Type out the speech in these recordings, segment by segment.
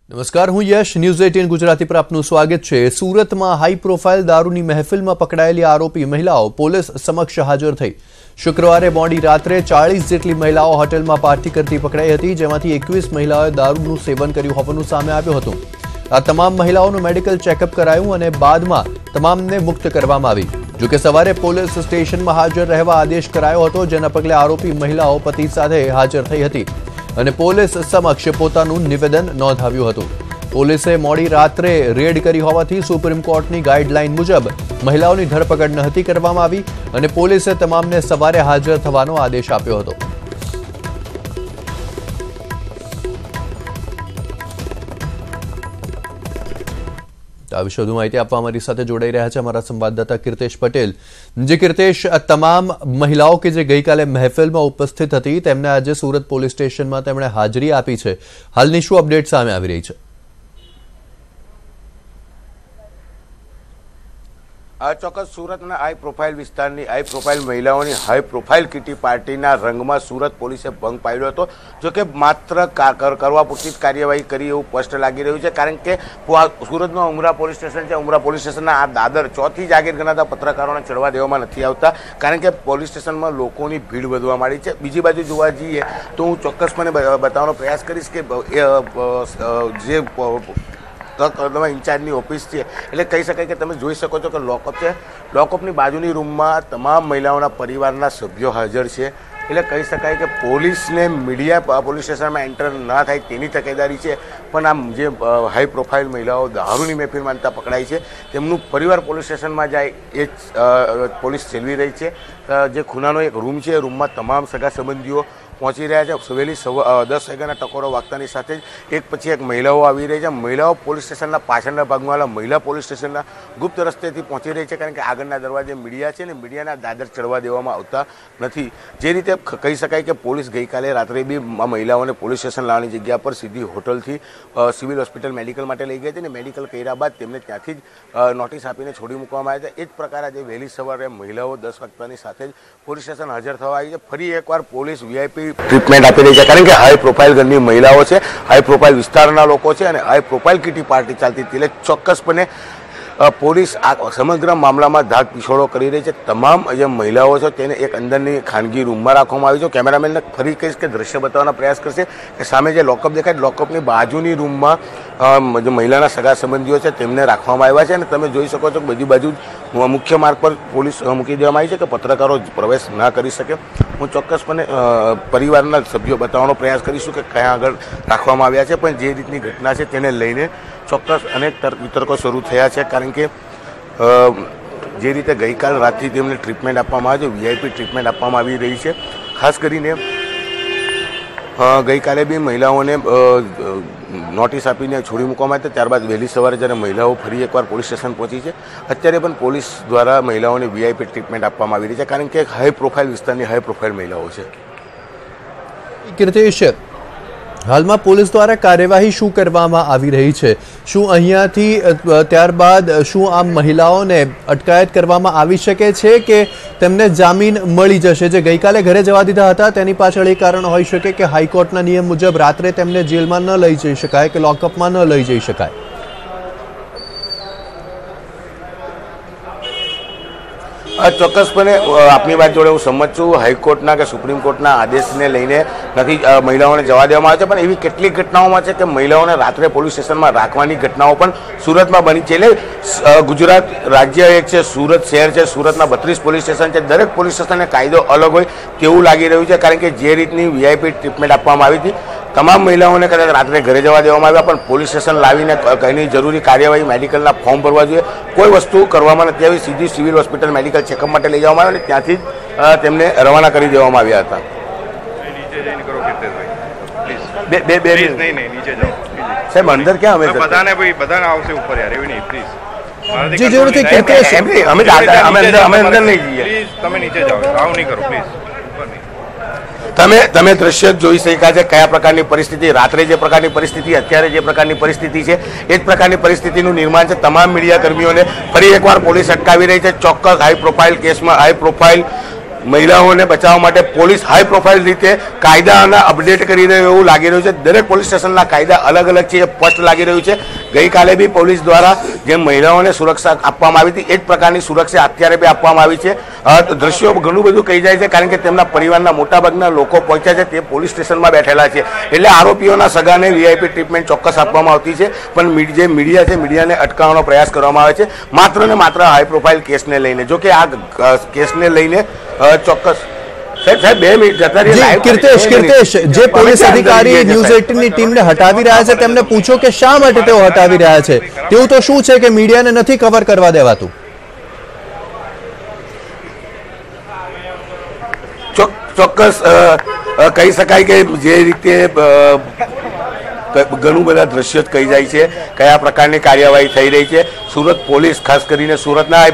નમસ્કાર, હું યશ. ન્યૂઝ 18 ગુજરાતી પર આપનું સ્વાગત છે. સુરતમાં હાઈ પ્રોફાઇલ દારૂની મહેફિલમાં પકડાયેલી આરોપી મહિલાઓ પોલીસ સમક્ષ હાજર થઈ. શુક્રવારે મોડી રાત્રે 40 જેટલી મહિલાઓ હોટેલમાં પાર્ટી કરતી પકડાઈ હતી, જેમાંથી 21 મહિલાઓએ દારૂનું સેવન કર્યું હોવાનું સામે આવ્યું હતું. આ તમામ મહિલાઓનું મેડિકલ ચેકઅપ કરાયું અને બાદમાં તમામને મુક્ત કરવામાં આવી. જોકે સવારે પોલીસ સ્ટેશનમાં હાજર રહેવા આદેશ કરાયો હતો, જેના પગલે આરોપી મહિલાઓ પતિ સાથે હાજર થઈ હતી અને પોલીસ સમક્ષ પોતાનું નિવેદન નોંધાવ્યું હતું. પોલીસે મોડી રાત્રે રેડ કરી હોવાથી સુપ્રીમ કોર્ટની ગાઈડલાઈન મુજબ મહિલાઓની ધરપકડ નહોતી કરવામાં આવી અને પોલીસે તમામને સવારે હાજર થવાનો આદેશ આપ્યો હતો. આ વિશે વધુ માહિતી આપવા અમારી સાથે જોડાઈ રહ્યા છે અમારા સંવાદદાતા કીર્તેશ પટેલ. જે કીર્તેશ, તમામ મહિલાઓ કે જે ગઈકાલે મહેફિલમાં ઉપસ્થિત હતી તેમને આજે સુરત પોલીસ સ્ટેશનમાં તેમણે હાજરી આપી છે. હાલની શું અપડેટ સામે આવી રહી છે? ચોક્કસ સુરતના હાઈ પ્રોફાઇલ વિસ્તારની હાઈ પ્રોફાઇલ મહિલાઓની હાઈ પ્રોફાઇલ કિટી પાર્ટીના રંગમાં સુરત પોલીસે ભંગ પાડ્યો હતો. જોકે માત્ર કરવા પૂરતી જ કાર્યવાહી કરી એવું સ્પષ્ટ લાગી રહ્યું છે, કારણ કે સુરતનું ઉમરા પોલીસ સ્ટેશન છે. ઉમરા પોલીસ સ્ટેશનના આ દાદર ચોથી જાગીર ગણાતા પત્રકારોને ચડવા દેવામાં નથી આવતા, કારણ કે પોલીસ સ્ટેશનમાં લોકોની ભીડ વધવા માંડી છે. બીજી બાજુ જોવા જઈએ તો હું ચોક્કસપણે બતાવવાનો પ્રયાસ કરીશ કે જે ઇન્ચાર્જની ઓફિસ છે, એટલે કહી શકાય કે તમે જોઈ શકો છો કે લોકઅપ છે. લોકઅપની બાજુની રૂમમાં તમામ મહિલાઓના પરિવારના સભ્યો હાજર છે. એટલે કહી શકાય કે પોલીસને મીડિયા પોલીસ સ્ટેશનમાં એન્ટર ના થાય તેની તકેદારી છે. પણ આમ જે હાઈ પ્રોફાઇલ મહિલાઓ દારૂની મહેફિલ માનતા પકડાય છે, તેમનું પરિવાર પોલીસ સ્ટેશનમાં જાય એ જ પોલીસ ચેલવી રહી છે. જે ખૂનાનો એક રૂમ છે, એ રૂમમાં તમામ સગા સંબંધીઓ પહોંચી રહ્યા છે. સવેલી 10 વાગ્યાના ટકોરો વાગતાની સાથે જ એક પછી એક મહિલાઓ આવી રહી છે. મહિલાઓ પોલીસ સ્ટેશનના પાછળના ભાગમાં મહિલા પોલીસ સ્ટેશનના ગુપ્ત રસ્તેથી પહોંચી રહી છે, કારણ કે આગળના દરવાજે મીડિયા છે ને મીડિયાના દાદર ચડવા દેવામાં આવતા નથી. જે રીતે કહી શકાય કે પોલીસ ગઈકાલે રાત્રે બી મહિલાઓને પોલીસ સ્ટેશન લાવવાની જગ્યા પર સીધી હોટલથી સિવિલ હોસ્પિટલ મેડિકલ માટે લઈ ગઈ હતી, ને મેડિકલ કર્યા બાદ તેમને ત્યાંથી જ નોટિસ આપીને છોડી મૂકવામાં આવ્યા હતા. એ જ પ્રકારે આજે વહેલી સવારે મહિલાઓ 10 વાગ્યાની સાથે જ પોલીસ સ્ટેશન હાજર થવા આવી છે. ફરી એકવાર પોલીસ VIP ટ્રીટમેન્ટ આપી રહી છે, કારણ કે હાઈ પ્રોફાઇલ ઘરની મહિલાઓ છે, હાઈ પ્રોફાઇલ વિસ્તારના લોકો છે અને હાઈ પ્રોફાઇલ કિટી પાર્ટી ચાલતી હતી. એટલે ચોક્કસપણે પોલીસ આ સમગ્ર મામલામાં ધાક પીછોડો કરી રહી છે. તમામ જે મહિલાઓ છે તેને એક અંદરની ખાનગી રૂમમાં રાખવામાં આવી છે. કેમેરામેનને ફરી કહીશ કે દ્રશ્ય બતાવવાનો પ્રયાસ કરશે કે સામે જે લોકઅપ દેખાય, લોકઅપની બાજુની રૂમમાં જે મહિલાના સગા સંબંધીઓ છે તેમને રાખવામાં આવ્યા છે. અને તમે જોઈ શકો છો કે બધી બાજુ મુખ્ય માર્ગ પર પોલીસ મૂકી દેવામાં આવી છે કે પત્રકારો પ્રવેશ ના કરી શકે. હું ચોક્કસપણે પરિવારના સભ્યો બતાવવાનો પ્રયાસ કરીશું કે કયા આગળ રાખવામાં આવ્યા છે, પણ જે રીતની ઘટના છે તેને લઈને ચોક્કસ અનેક વિતર્કો શરૂ થયા છે, કારણ કે જે રીતે ગઈકાલ રાતથી તેમને ટ્રીટમેન્ટ આપવામાં આવે છે, VIP ટ્રીટમેન્ટ આપવામાં આવી રહી છે. ખાસ કરીને ગઈકાલે બી મહિલાઓને નોટિસ આપીને છોડી મૂકવામાં આવી. ત્યારબાદ વહેલી સવારે જ્યારે મહિલાઓ ફરી એકવાર પોલીસ સ્ટેશન પહોંચી છે, અત્યારે પણ પોલીસ દ્વારા મહિલાઓને VIP ટ્રીટમેન્ટ આપવામાં આવી રહી છે, કારણ કે હાઈ પ્રોફાઇલ વિસ્તારની હાઈ પ્રોફાઇલ મહિલાઓ છે. કીર્તેશ, હાલમાં પોલીસ દ્વારા કાર્યવાહી શું કરવામાં આવી રહી છે? શું અહીંયાથી ત્યારબાદ શું આ મહિલાઓને અટકાયત કરવામાં આવી શકે છે કે તેમને જામીન મળી જશે? જે ગઈકાલે ઘરે જવા દીધા હતા તેની પાછળ એ કારણ હોઈ શકે કે હાઈકોર્ટના નિયમ મુજબ રાત્રે તેમને જેલમાં ન લઈ જઈ શકાય કે લોકઅપમાં ન લઈ જઈ શકાય. ચોક્કસપણે આપની વાત જોડે હું સંમત છું. હાઈકોર્ટના કે સુપ્રીમ કોર્ટના આદેશને લઈને નથી મહિલાઓને જવા દેવામાં આવે છે, પણ એવી કેટલીક ઘટનાઓમાં છે કે મહિલાઓને રાત્રે પોલીસ સ્ટેશનમાં રાખવાની ઘટનાઓ પણ સુરતમાં બની છે. એટલે ગુજરાત રાજ્ય એક છે, સુરત શહેર છે, સુરતના 32 પોલીસ સ્ટેશન છે. દરેક પોલીસ સ્ટેશનને કાયદો અલગ હોય તેવું લાગી રહ્યું છે, કારણ કે જે રીતની VIP ટ્રીટમેન્ટ આપવામાં આવી હતી, તમામ મહિલાઓને કદાચ રાત્રે ઘરે જવા દેવામાં આવ્યા, પણ પોલીસ સ્ટેશન લાવીને કંઈની જરૂરી કાર્યવાહી મેડિકલના ફોર્મ ભરવા જોઈએ, કોઈ વસ્તુ કરવામાં નથી આવી. સીધી સિવિલ હોસ્પિટલ મેડિકલ ચેકઅપ માટે લઈ જવામાં આવ્યા અને ત્યાંથી જ તેમને રવાના કરી દેવામાં આવ્યા હતા. સાહેબ અંદર ક્યાં અમે બધાને આવશે ઉપર યાર, એવી નહીં પ્લીઝ. જે જરૂર છે અમે અંદર નહીં જઈએ, તમે નીચે જાઓ, આવ નહીં કરો પ્લીઝ. તમે દ્રશ્ય જોઈ શક્યા છે કયા પ્રકારની પરિસ્થિતિ, રાત્રે જે પ્રકારની પરિસ્થિતિ, અત્યારે જે પ્રકારની પરિસ્થિતિ છે એ જ પ્રકારની પરિસ્થિતિનું નિર્માણ છે. તમામ મીડિયા કર્મીઓને ફરી એકવાર પોલીસ અટકાવી રહી છે. ચોક્કસ હાઈ પ્રોફાઇલ કેસમાં હાઈ પ્રોફાઇલ મહિલાઓને બચાવવા માટે પોલીસ હાઈ પ્રોફાઇલ રીતે કાયદાના અપડેટ કરી રહ્યું એવું લાગી રહ્યું છે. દરેક પોલીસ સ્ટેશનના કાયદા અલગ અલગ છે, એ સ્પષ્ટ લાગી રહ્યું છે. ગઈકાલે બી પોલીસ દ્વારા જે મહિલાઓને સુરક્ષા આપવામાં આવી હતી એ જ પ્રકારની સુરક્ષા અત્યારે બી આપવામાં આવી છે. દ્રશ્યો ઘણું બધું કહી જાય છે, કારણ કે તેમના પરિવારના મોટાભાગના લોકો પહોંચ્યા છે, તે પોલીસ સ્ટેશનમાં બેઠેલા છે. એટલે આરોપીઓના સગાને વીઆઈપી ટ્રીટમેન્ટ ચોક્કસ આપવામાં આવતી છે, પણ જે મીડિયા છે મીડિયાને અટકાવવાનો પ્રયાસ કરવામાં આવે છે માત્ર ને માત્ર હાઈ પ્રોફાઇલ કેસને લઈને. જો કે આ કેસને લઈને ચોક્કસ કીર્તેશ, જે પોલીસ અધિકારી ન્યૂઝ 18 ની ટીમને હટાવી રહ્યા છે તેમને પૂછો કે શા માટે તેઓ હટાવી રહ્યા છે. તેવું તો શું છે કે મીડિયાને નથી કવર કરવા દેવાતું? ચોક્કસ કહી શકાય કે જે રીતે ઘણું બધા દ્રશ્યો કહી જાય છે, કયા પ્રકારની કાર્યવાહી થઈ રહી છે. સુરત પોલીસ, ખાસ કરીને સુરતના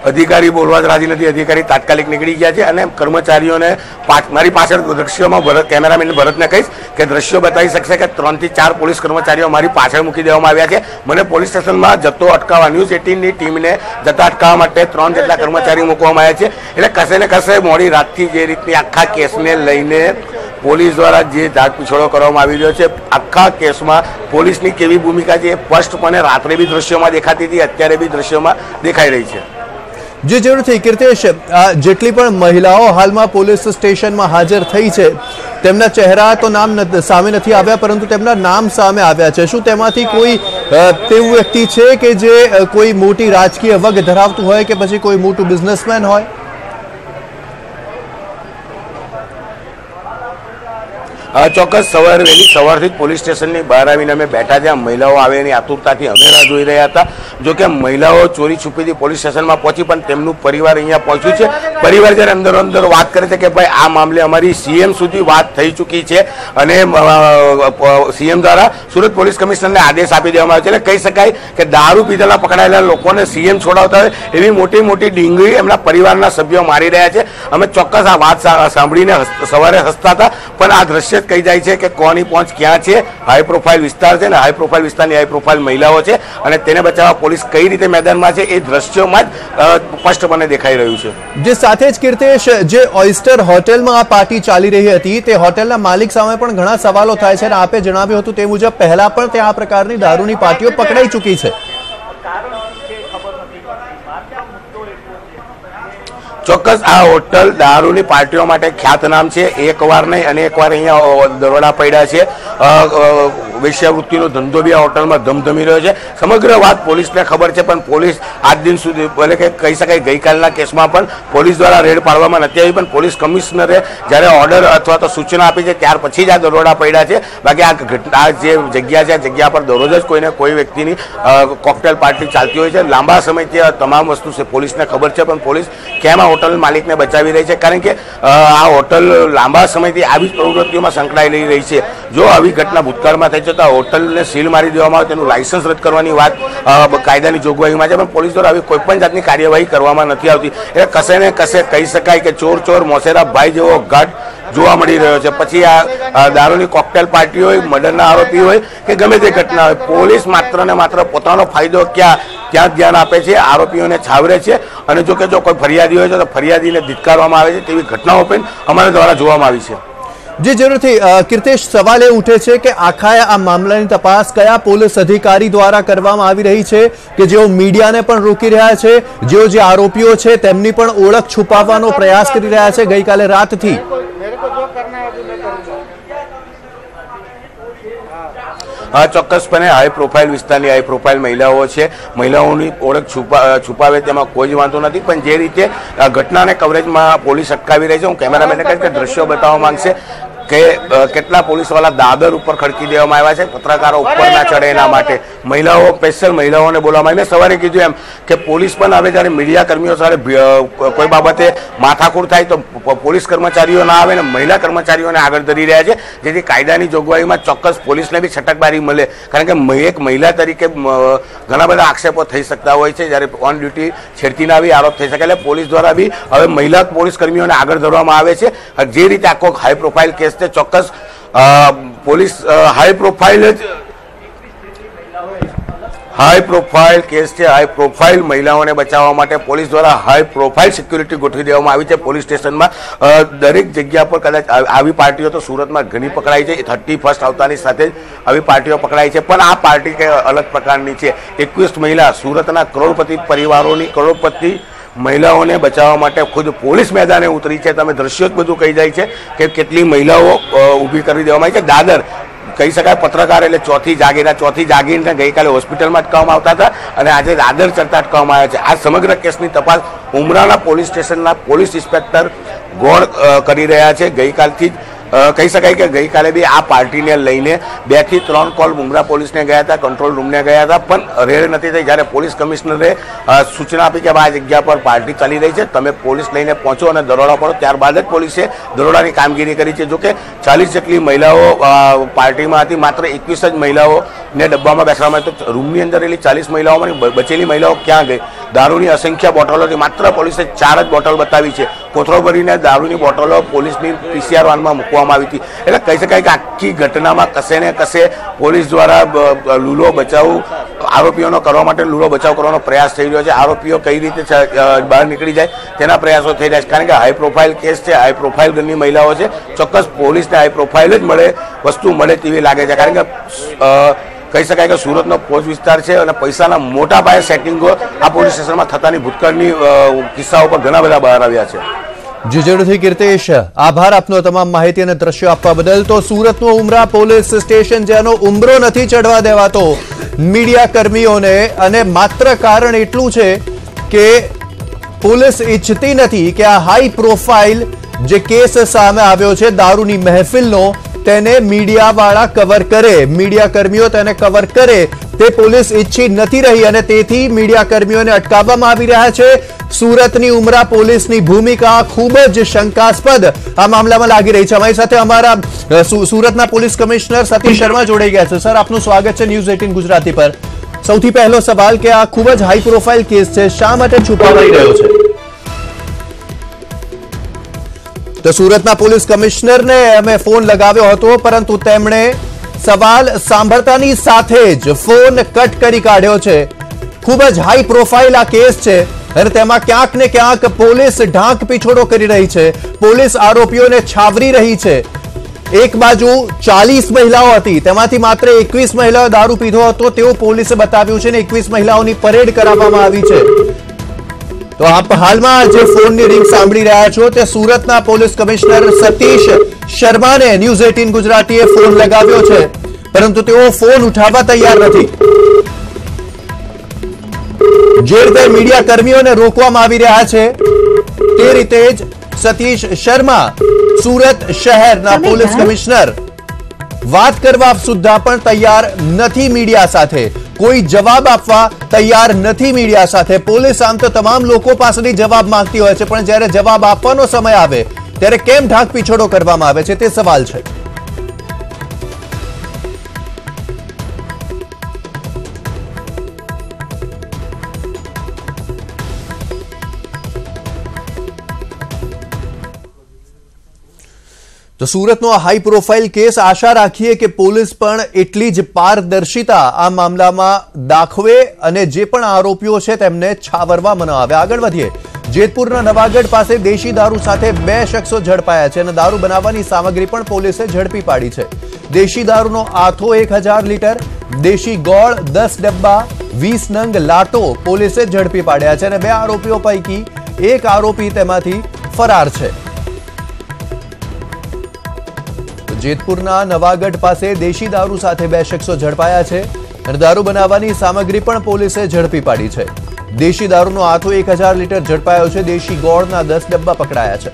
અધિકારી બોલવા જ રાજી નથી. અધિકારી તાત્કાલિક નીકળી ગયા છે અને કર્મચારીઓને મારી પાછળ દ્રશ્યોમાં કેમેરામેન ભરતને કહીશ કે દ્રશ્યો બતાવી શકશે કે 3 થી 4 પોલીસ કર્મચારીઓ મારી પાછળ મૂકી દેવામાં આવ્યા છે. મને પોલીસ સ્ટેશનમાં જતો અટકાવવા, ન્યૂઝ 18 ની ટીમને જતા અટકાવવા માટે 3 જેટલા કર્મચારી મૂકવામાં આવ્યા છે. એટલે કશે ને કશે મોડી રાતથી જે રીતની આખા કેસને લઈને પોલીસ દ્વારા જે ધાક પીછોડો કરવામાં આવી રહ્યો છે, આખા કેસમાં પોલીસની કેવી ભૂમિકા છે એ સ્પષ્ટપણે રાત્રે બી દ્રશ્યોમાં દેખાતી હતી, અત્યારે બી દ્રશ્યોમાં દેખાઈ રહી છે. જે જરૂરથી કીર્તેશ, જેટલી પણ મહિલાઓ હાલમાં પોલીસ સ્ટેશનમાં હાજર થઈ છે તેમના ચહેરા તો નામ સામે નથી આવ્યા, પરંતુ તેમના નામ સામે આવ્યા છે. શું તેમાંથી કોઈ તેવું વ્યક્તિ છે કે જે કોઈ મોટી રાજકીય વગ ધરાવતું હોય કે પછી કોઈ મોટું બિઝનેસમેન હોય? ચોક્કસ વહેલી સવારથી જ પોલીસ સ્ટેશનની બહાર આવીને અમે બેઠા ત્યાં મહિલાઓ આવે એની આતુરતાથી અમે રાહ જોઈ રહ્યા હતા. જો કે મહિલાઓ ચોરી છુપીથી પોલીસ સ્ટેશનમાં પહોંચી, પણ તેમનું પરિવાર અહીંયા પહોંચ્યું છે. પરિવાર જ્યારે અંદર વાત કરે છે કે ભાઈ આ મામલે અમારી સીએમ સુધી વાત થઈ ચૂકી છે અને સીએમ દ્વારા સુરત પોલીસ કમિશનરને આદેશ આપી દેવામાં આવ્યો છે. એટલે કહી શકાય કે દારૂ પીધેલા પકડાયેલા લોકોને સીએમ છોડાવતા હોય એવી મોટી મોટી ડીંગી એમના પરિવારના સભ્યો મારી રહ્યા છે. અમે ચોક્કસ આ વાત સાંભળીને સવારે હસતા હતા, પણ આ દ્રશ્ય કહી જાય છે કે કોની પહોંચ ક્યાં છે. હાઈ પ્રોફાઇલ વિસ્તાર છે ને હાઈ પ્રોફાઇલ વિસ્તારની હાઈ પ્રોફાઇલ મહિલાઓ છે અને તેને બચાવવા પોલીસ કઈ રીતે મેદાનમાં છે એ દ્રશ્યોમાં જ સ્પષ્ટપણે દેખાઈ રહ્યું છે. જે સાથે જ કીર્તેશ, જે ઓયસ્ટર હોટેલમાં આ પાર્ટી ચાલી રહી હતી તે હોટેલના માલિક સામે પણ ઘણા સવાલો થાય છે અને આપે જણાવ્યું હતું તે મુજબ પહેલા પણ ત્યાં આ પ્રકારની દારૂની પાર્ટીઓ પકડાઈ ચૂકી છે. ચોક્કસ આ હોટલ દારૂની પાર્ટીઓ માટે ખ્યાતનામ છે. એકવાર નહીં અનેકવાર અહીંયા દરોડા પડ્યા છે. વેશ્યાવૃત્તિનો ધંધો બી આ હોટલમાં ધમધમી રહ્યો છે. સમગ્ર વાત પોલીસને ખબર છે, પણ પોલીસ આજ દિન સુધી ભલે કે કહી શકાય ગઈકાલના કેસમાં પણ પોલીસ દ્વારા રેડ પાડવામાં નથી આવી, પણ પોલીસ કમિશનરે જ્યારે ઓર્ડર અથવા તો સૂચના આપી છે ત્યાર પછી જ આ દરોડા પડ્યા છે. બાકી આ જે જગ્યા છે આ જગ્યા પર દરરોજ જ કોઈને કોઈ વ્યક્તિની કોકટેલ પાર્ટી ચાલતી હોય છે. લાંબા સમયથી આ તમામ વસ્તુ છે પોલીસને ખબર છે, પણ પોલીસ કેમ આ હોટલ માલિકને બચાવી રહી છે? કારણ કે આ હોટલ લાંબા સમયથી આવી જ પ્રવૃત્તિઓમાં સંકળાયેલી રહી છે. જો આવી ઘટના ભૂતકાળમાં થઈ છે તો હોટલને સીલ મારી દેવામાં આવે, તેનું લાયસન્સ રદ કરવાની વાત કાયદાની જોગવાઈમાં છે, પણ પોલીસ દ્વારા આવી કોઈ પણ જાતની કાર્યવાહી કરવામાં નથી આવતી. એટલે કશે ને કશે કહી શકાય કે ચોર મોસેરા ભાઈ જેવો ઘાટ જોવા મળી રહ્યો છે. પછી આ દારૂની કોકટેલ પાર્ટી હોય, મર્ડરના આરોપી હોય કે ગમે તે ઘટના હોય, પોલીસ માત્ર ને માત્ર પોતાનો ફાયદો ત્યાં ધ્યાન આપે છે, આરોપીઓને છાવરે છે. અને જો કોઈ ફરિયાદી હોય તો ફરિયાદીને ધિક્કારવામાં આવે છે. તેવી ઘટનાઓ પણ અમારા દ્વારા જોવામાં આવી છે. જે જરૂરથી કીર્તેશ, સવાલ એ ઉઠે છે કે આખા આ મામલાની તપાસ કયા પોલીસ અધિકારી દ્વારા કરવામાં આવી રહી છે કે જેઓ મીડિયાને પણ રોકી રહ્યા છે, જેઓ જે આરોપીઓ છે તેમની પણ ઓળખ છુપાવવાનો પ્રયાસ કરી રહ્યા છે ગઈકાલે રાતથી? ચોક્કસપણે હાઈ પ્રોફાઇલ વિસ્તારની હાઈ પ્રોફાઇલ મહિલાઓ છે, મહિલાઓની ઓળખ છુપાવે તેમાં કોઈ જ વાંધો નથી. પણ જે રીતે ઘટનાને કવરેજમાં પોલીસ અટકાવી રહી છે, હું કેમેરામેનને કહીશ કે દ્રશ્યો બતાવવા માંગશે કે કેટલા પોલીસવાળા દાદર ઉપર ખડકી દેવામાં આવ્યા છે પત્રકારો ઉપર ના ચડે એના માટે. મહિલાઓ સ્પેશિયલ મહિલાઓને બોલાવવામાં આવી. મેં સવારે કીધું એમ કે પોલીસ પણ હવે જ્યારે મીડિયા કર્મીઓ સાથે કોઈ બાબતે માથાકૂટ થાય તો પોલીસ કર્મચારીઓ ના આવે ને મહિલા કર્મચારીઓને આગળ ધરી રહ્યા છે, જેથી કાયદાની જોગવાઈમાં ચોક્કસ પોલીસને બી છટકબારી મળે. કારણ કે એક મહિલા તરીકે ઘણા બધા આક્ષેપો થઈ શકતા હોય છે જ્યારે ઓન ડ્યુટી છેડતીના બી આરોપ થઈ શકે. એટલે પોલીસ દ્વારા બી હવે મહિલા પોલીસ કર્મીઓને આગળ ધરવામાં આવે છે. જે રીતે આખો હાઈ પ્રોફાઇલ કેસ છે, ચોક્કસ પોલીસ હાઈ પ્રોફાઇલ જ હાઈ પ્રોફાઇલ કેસ છે. હાઈ પ્રોફાઇલ મહિલાઓને બચાવવા માટે પોલીસ દ્વારા હાઈ પ્રોફાઇલ સિક્યુરિટી ગોઠવી દેવામાં આવી છે પોલીસ સ્ટેશનમાં. દરેક જગ્યા પર કદાચ આવી પાર્ટીઓ તો સુરતમાં ઘણી પકડાઈ છે. 31st આવતાની સાથે જ આવી પાર્ટીઓ પકડાઈ છે, પણ આ પાર્ટી કંઈ અલગ પ્રકારની છે. 21 મહિલા સુરતના કરોડપતિ પરિવારોની કરોડપતિ મહિલાઓને બચાવવા માટે ખુદ પોલીસ મેદાને ઉતરી છે. તમે દ્રશ્યો જ બધું કહી જાય છે કે કેટલી મહિલાઓ ઊભી કરી દેવામાં આવી છે. દાદર કહી શકાય પત્રકાર એટલે ચોથી જાગીરને ગઈકાલે હોસ્પિટલમાં અટકાવવામાં આવતા હતા અને આજે દાદર ચડતા અટકાવવામાં આવ્યા છે. આ સમગ્ર કેસની તપાસ ઉમરાના પોલીસ સ્ટેશનના પોલીસ ઇન્સ્પેક્ટર ગોળ કરી રહ્યા છે. ગઈકાલથી જ કહી શકાય કે ગઈકાલે બી આ પાર્ટીને લઈને 2 થી 3 કોલ મુંદ્રા પોલીસને ગયા હતા, કંટ્રોલ રૂમને ગયા હતા, પણ રેડ નથી થઈ. જ્યારે પોલીસ કમિશનરે સૂચના આપી કે આ જગ્યા પર પાર્ટી ચાલી રહી છે, તમે પોલીસ લઈને પહોંચો અને દરોડા પડો, ત્યારબાદ જ પોલીસે દરોડાની કામગીરી કરી છે. જોકે 40 જેટલી મહિલાઓ પાર્ટીમાં હતી, માત્ર 21 જ મહિલાઓને ડબ્બામાં બેસવામાં આવી. તો રૂમની અંદર રહેલી 40 મહિલાઓમાં બચેલી મહિલાઓ ક્યાં ગઈ? દારૂની અસંખ્ય બોટલોથી માત્ર પોલીસે 4 જ બોટલ બતાવી છે. કોથળો ભરીને દારૂની બોટલો પોલીસની PCR વાનમાં મૂકવામાં આવી હતી. એટલે કહી શકાય કે આખી ઘટનામાં કશે ને કશે પોલીસ દ્વારા લૂલો બચાવ આરોપીઓનો કરવા માટે લૂલો બચાવ કરવાનો પ્રયાસ થઈ રહ્યો છે. આરોપીઓ કઈ રીતે બહાર નીકળી જાય તેના પ્રયાસો થઈ રહ્યા છે, કારણ કે હાઈ પ્રોફાઇલ કેસ છે, હાઈ પ્રોફાઇલ ઘરની મહિલાઓ છે. ચોક્કસ પોલીસને હાઈ પ્રોફાઇલ જ વસ્તુ મળે તેવી લાગે છે, કારણ કે કહી શકાય કે સુરતનો પોચ વિસ્તાર છે અને પૈસાના મોટા પાયે સેટિંગો આ પોલીસ સ્ટેશનમાં થતાની ભૂતકાળની કિસ્સાઓ પર ઘણા બધા બહાર આવ્યા છે. જી જરૂરથી કીર્તેશ, આભાર આપનો તમામ માહિતી અને દ્રશ્યો આપવા બદલ. તો સુરતનો ઉમરા પોલીસ સ્ટેશન જેનો ઉંબરો નથી ચડવા દેવાતો મીડિયા કર્મીઓને, અને માત્ર કારણ એટલું છે કે પોલીસ ઈચ્છતી નથી કે આ હાઈ પ્રોફાઇલ જે કેસ સામે આવ્યો છે દારૂની મહેફિલનો, તેને મીડિયાવાળા કવર કરે, મીડિયા કર્મીઓ તેને કવર કરે, તે પોલીસ ઈચ્છી નથી રહી અને તેથી મીડિયા કર્મીઓને અટકાવવામાં આવી રહ્યા છે. સુરતની ઉમરા પોલીસની ભૂમિકા ખૂબ જ શંકાસ્પદ આ મામલામાં લાગી રહી છે. અમારી સાથે અમારા સુરતના પોલીસ કમિશનર સતીશ શર્મા જોડાઈ ગયા છે. સર, આપનું સ્વાગત છે ન્યૂઝ 18 ગુજરાતી પર. સૌથી પહેલો સવાલ કે આ ખૂબ જ હાઈ પ્રોફાઇલ કેસ છે, શા માટે છુપાવાઈ રહ્યો છે? તો સુરતના પોલીસ કમિશનરને અમે ફોન લગાવ્યો હતો, પરંતુ તેમણે સવાલ સાંભળતાની સાથે જ ફોન કટ કરી કાઢ્યો છે. ખૂબ જ હાઈ પ્રોફાઇલ આ કેસ છે અને તેમાં ક્યાંક ને ક્યાંક પોલીસ ઢાંક પીછોડો કરી રહી છે, પોલીસ આરોપીઓને છાવરી રહી છે. એક બાજુ 40 મહિલાઓ હતી, તેમાંથી માત્ર 21 મહિલાઓ દારૂ પીધો હતો તેવું પોલીસે બતાવ્યું છે અને 21 મહિલાઓની પરેડ કરાવવામાં આવી છે. તો આપ હાલમાં જે ફોનની રિંગ સાંભળી રહ્યા છો તે સુરતના પોલીસ કમિશનર સતીશ શર્માને ન્યૂઝ 18 ગુજરાતીએ ફોન લગાવ્યો છે, પરંતુ તેઓ ફોન ઉઠાવવા તૈયાર નથી. જે રીતે મીડિયા કર્મીઓને રોકવામાં આવી રહ્યા છે તે રીતે જ સતીશ શર્મા સુરત શહેરના પોલીસ કમિશનર વાત કરવા સુદ્ધા પણ તૈયાર નથી મીડિયા સાથે, કોઈ જવાબ આપવા તૈયાર નથી મીડિયા સાથે. પોલીસ આમ તો તમામ લોકો પાસેથી જવાબ માંગતી હોય છે, પણ જ્યારે જવાબ આપવાનો સમય આવે ત્યારે કેમ ઢાંક પીછોડો કરવામાં આવે છે તે સવાલ છે. તો સુરતનો હાઈ પ્રોફાઇલ કેસ, આશા રાખીએ કે પોલીસ પણ એટલી જ પારદર્શિતા આ મામલામાં દાખવે અને જે પણ આરોપીઓ છે તેમને છાવરવામાં ન આવે. આગળ વધીએ. જેતપુરના નવાગઢ પાસે દેશી દારૂ સાથે 2 શખ્સો ઝડપાયા છે અને દારૂ બનાવવાની સામગ્રી પણ પોલીસે ઝડપી પાડી છે. દેશી દારૂનો આથો 1000 લીટર, દેશી ગોળ 10 ડબ્બા, 20 નંગ લાટો પોલીસે ઝડપી પાડ્યા છે અને 2 આરોપીઓ પૈકી એક આરોપી તેમાંથી ફરાર છે. જેતપુરના નવાગઢ પાસે દેશી દારૂ સાથે 2 શખ્સો ઝડપાયા છે અને દારૂ બનાવવાની સામગ્રી પણ પોલીસે ઝડપી પાડી છે. દેશી દારૂનો આથો 1000 લીટર ઝડપાયો છે, દેશી ગોળના 10 ડબ્બા પકડાયા છે.